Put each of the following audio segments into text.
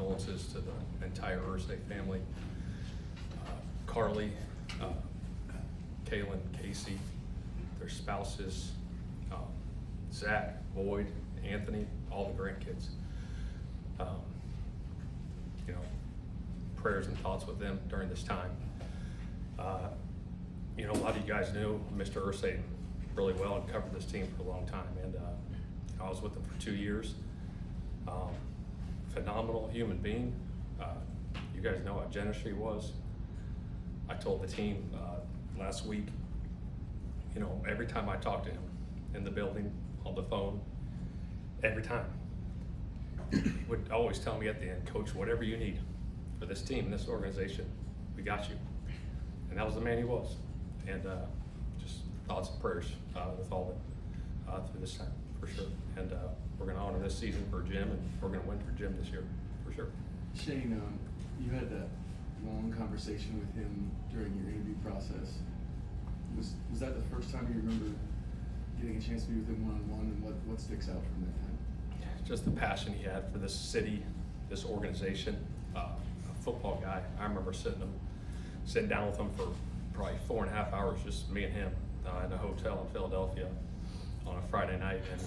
condolences to the entire Irsay family. Carly, Kaylin, Casey, their spouses, Zach, Boyd, Anthony, all the grandkids. Prayers and thoughts with them during this time. A lot of you guys knew Mr. Irsay really well and covered this team for a long time, and I was with him for 2 years. Phenomenal human being. You guys know how generous he was. I told the team last week, every time I talked to him in the building, on the phone, every time, he would always tell me at the end, Coach, whatever you need for this team and this organization, we got you. And that was the man he was. And just thoughts and prayers with all of it through this time, for sure. And we're going to honor this season for Jim, and we're going to win for Jim this year, for sure. Shane, you had that long conversation with him during your interview process. Was that the first time you remember getting a chance to be with him one-on-one, and what sticks out from that time? Just the passion he had for this city, this organization. A football guy. I remember sitting down with him for probably 4.5 hours, just me and him, in a hotel in Philadelphia on a Friday night, and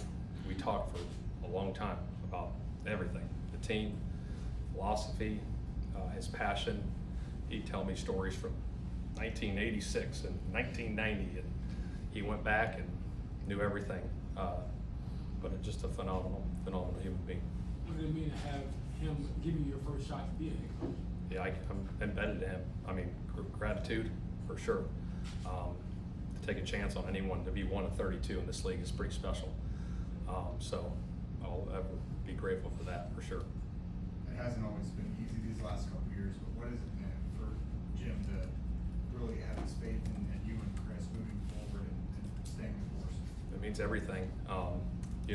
we talked for a long time about everything, the team, philosophy, his passion. He'd tell me stories from 1986 and 1990, and he went back and knew everything. But just a phenomenal human being. What did it mean to have him giving you your first shot to be a head coach? Yeah, I'm embedded to him. I mean, gratitude for sure. To take a chance on anyone to be one of 32 in this league is pretty special. So I'll ever be grateful for that, for sure. It hasn't always been easy these last couple of years, but what has it meant for Jim to really have his faith in you and Chris moving forward and staying the course? It means everything.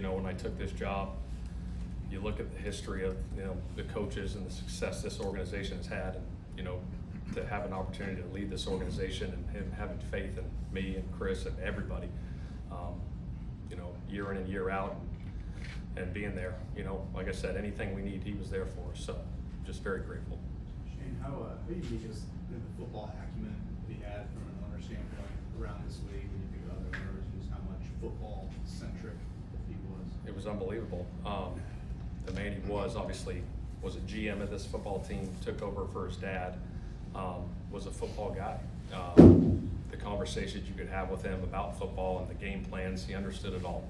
When I took this job, you look at the history of the coaches and the success this organization has had, and to have an opportunity to lead this organization and him having faith in me and Chris and everybody, year in and year out, and being there. Like I said, anything we need, he was there for us. So just very grateful. Shane, how unique is the football acumen that he had from an owner standpoint around this league when you think of other owners, just how much football centric he was? It was unbelievable. The man he was obviously was a GM of this football team, took over for his dad, was a football guy. The conversations you could have with him about football and the game plans, he understood it all.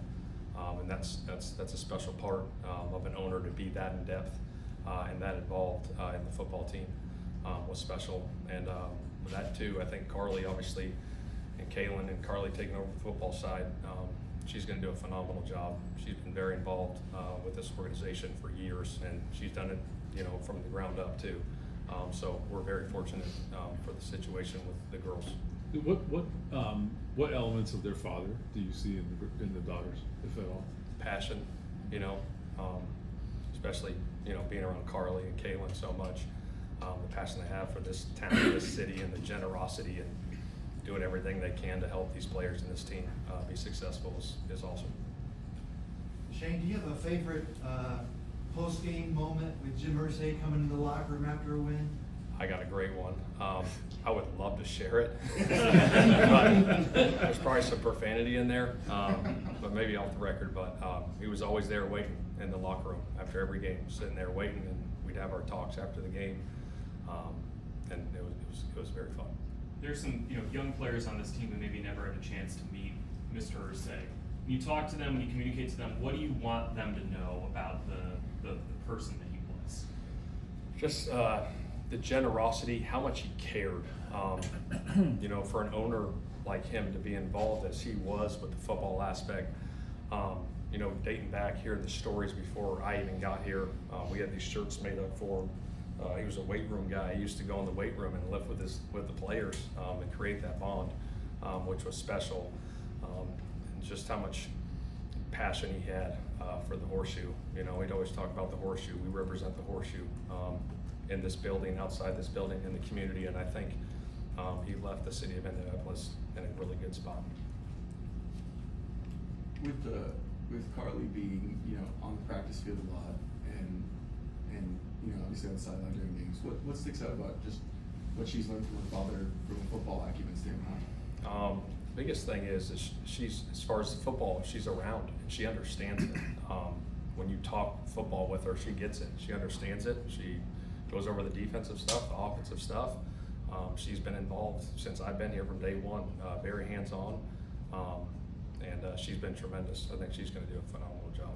And that's a special part of an owner, to be that in depth and that involved in the football team was special. And with that too, I think Carly obviously, and Kaylin and Carly taking over the football side, she's going to do a phenomenal job. She's been very involved with this organization for years, and she's done it, from the ground up too. So we're very fortunate for the situation with the girls. What elements of their father do you see in the daughters, if at all? Passion, especially being around Carly and Kaylin so much. The passion they have for this town, this city, and the generosity and doing everything they can to help these players and this team be successful is awesome. Shane, do you have a favorite post-game moment with Jim Irsay coming into the locker room after a win? I got a great one. I would love to share it, but there's probably some profanity in there, but maybe off the record. But he was always there waiting in the locker room after every game, sitting there waiting, and we'd have our talks after the game, and it was very fun. There's some young players on this team who maybe never had a chance to meet Mr. Irsay. When you talk to them, when you communicate to them, what do you want them to know about the person that he was? Just the generosity, how much he cared. For an owner like him to be involved as he was with the football aspect, dating back here, the stories before I even got here, we had these shirts made up for him. He was a weight room guy. He used to go in the weight room and lift with the players and create that bond, which was special. And just how much passion he had for the horseshoe. We'd always talk about the horseshoe. We represent the horseshoe in this building, outside this building, in the community, and I think he left the city of Indianapolis in a really good spot. With Carly being on the practice field a lot, and and obviously on the sideline during games. What sticks out about just what she's learned from her father from a football acumen standpoint? Biggest thing is she's, as far as the football, she's around and she understands it. When you talk football with her, she gets it. She understands it. She goes over the defensive stuff, the offensive stuff. She's been involved since I've been here from day one, very hands-on, and she's been tremendous. I think she's going to do a phenomenal job.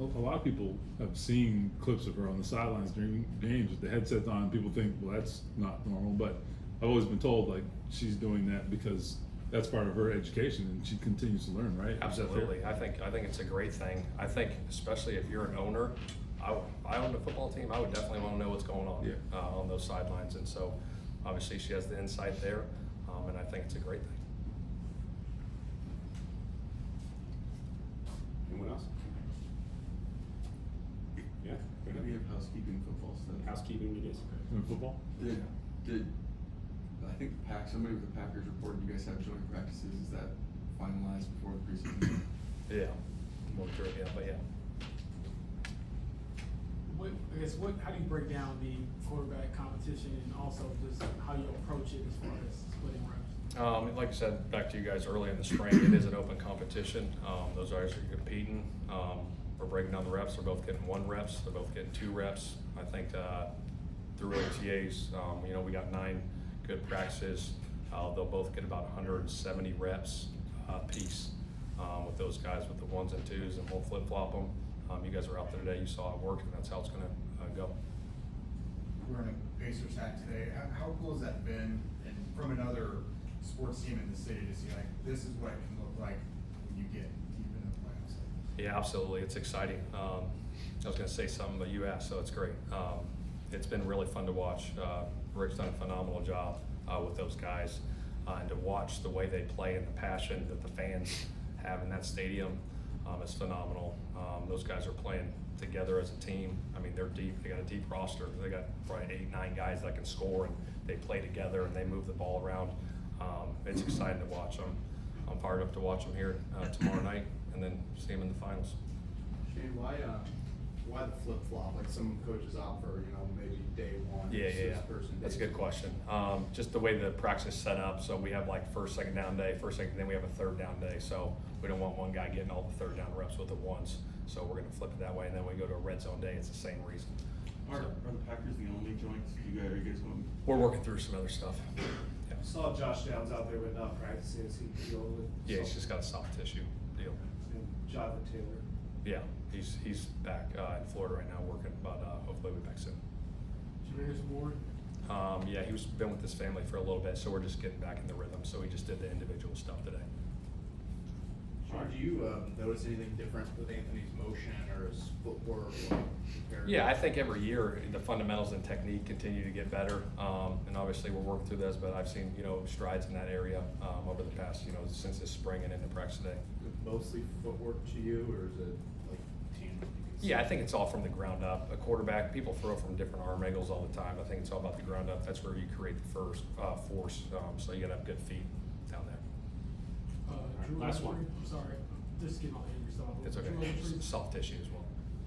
A lot of people have seen clips of her on the sidelines during games with the headsets on. People think, well, that's not normal, but I've always been told like she's doing that because that's part of her education and she continues to learn, right? Absolutely. I think it's a great thing. I think especially if you're an owner, I owned a football team, I would definitely want to know what's going on on those sidelines. And so obviously she has the insight there, and I think it's a great thing. Anyone else? Yeah. go ahead. We have housekeeping football stuff. Housekeeping it is. In football? Did I think somebody with the Packers reported you guys have joint practices? Is that finalized before the preseason? Yeah. More sure, yeah, but yeah. How do you break down the quarterback competition and also just how you approach it as far as splitting reps? Like I said, back to you guys early in the spring, it is an open competition. Those guys are competing. We're breaking down the reps. They're both getting 1 reps. They're both getting 2 reps. I think through OTAs, we got 9 good practices. They'll both get about 170 reps apiece with those guys with the 1s and 2s, and we'll flip-flop them. You guys were out there today. You saw it work, and that's how it's going to go. We're in a Pacers hat today. How cool has that been, and from another sports team in the city, to see like this is what it can look like when you get deep into the playoffs? Yeah, absolutely. It's exciting. I was going to say something, but you asked, so it's great. It's been really fun to watch. Rick's done a phenomenal job with those guys, and to watch the way they play and the passion that the fans have in that stadium is phenomenal. Those guys are playing together as a team. I mean, they're deep. They got a deep roster. They got probably 8, 9 guys that can score, and they play together and they move the ball around. It's exciting to watch them. I'm fired up to watch them here tomorrow night, and then see them in the finals. Shane, why the flip flop? Like some coaches opt for, maybe day one. Yeah. Person That's a days. good question. Just the way the practice is set up, so we have like first, second down day, then we have a third down day. So we don't want one guy getting all the third down reps with the 1s. So we're going to flip it that way, and then we go to a red zone day. It's the same reason. Are the Packers the only joints? Are you guys going? We're working through some other stuff. Yeah, Saw Josh Downs out there without practicing. Is he dealing with? yeah, he's just got a soft tissue deal. And Jonathan Taylor. Yeah, he's back in Florida right now working, but hopefully we'll be back soon. Jameis Ward. Yeah, he was been with his family for a little bit, so we're just getting back in the rhythm. So we just did the individual stuff today. Shane, do you notice anything different with Anthony's motion or his footwork? Yeah, I think every year the fundamentals and technique continue to get better, and obviously we're working through this. But I've seen strides in that area over the past since this spring and into practice today. Mostly footwork to you, or is it like team? Yeah, I think it's all from the ground up. A quarterback, people throw from different arm angles all the time. I think it's all about the ground up. That's where you create the first force. So you got to have good feet down there. Drew last Overtree. one. I'm sorry. Just getting on the injury stuff. It's okay. Drew Overtree. Soft tissue as well.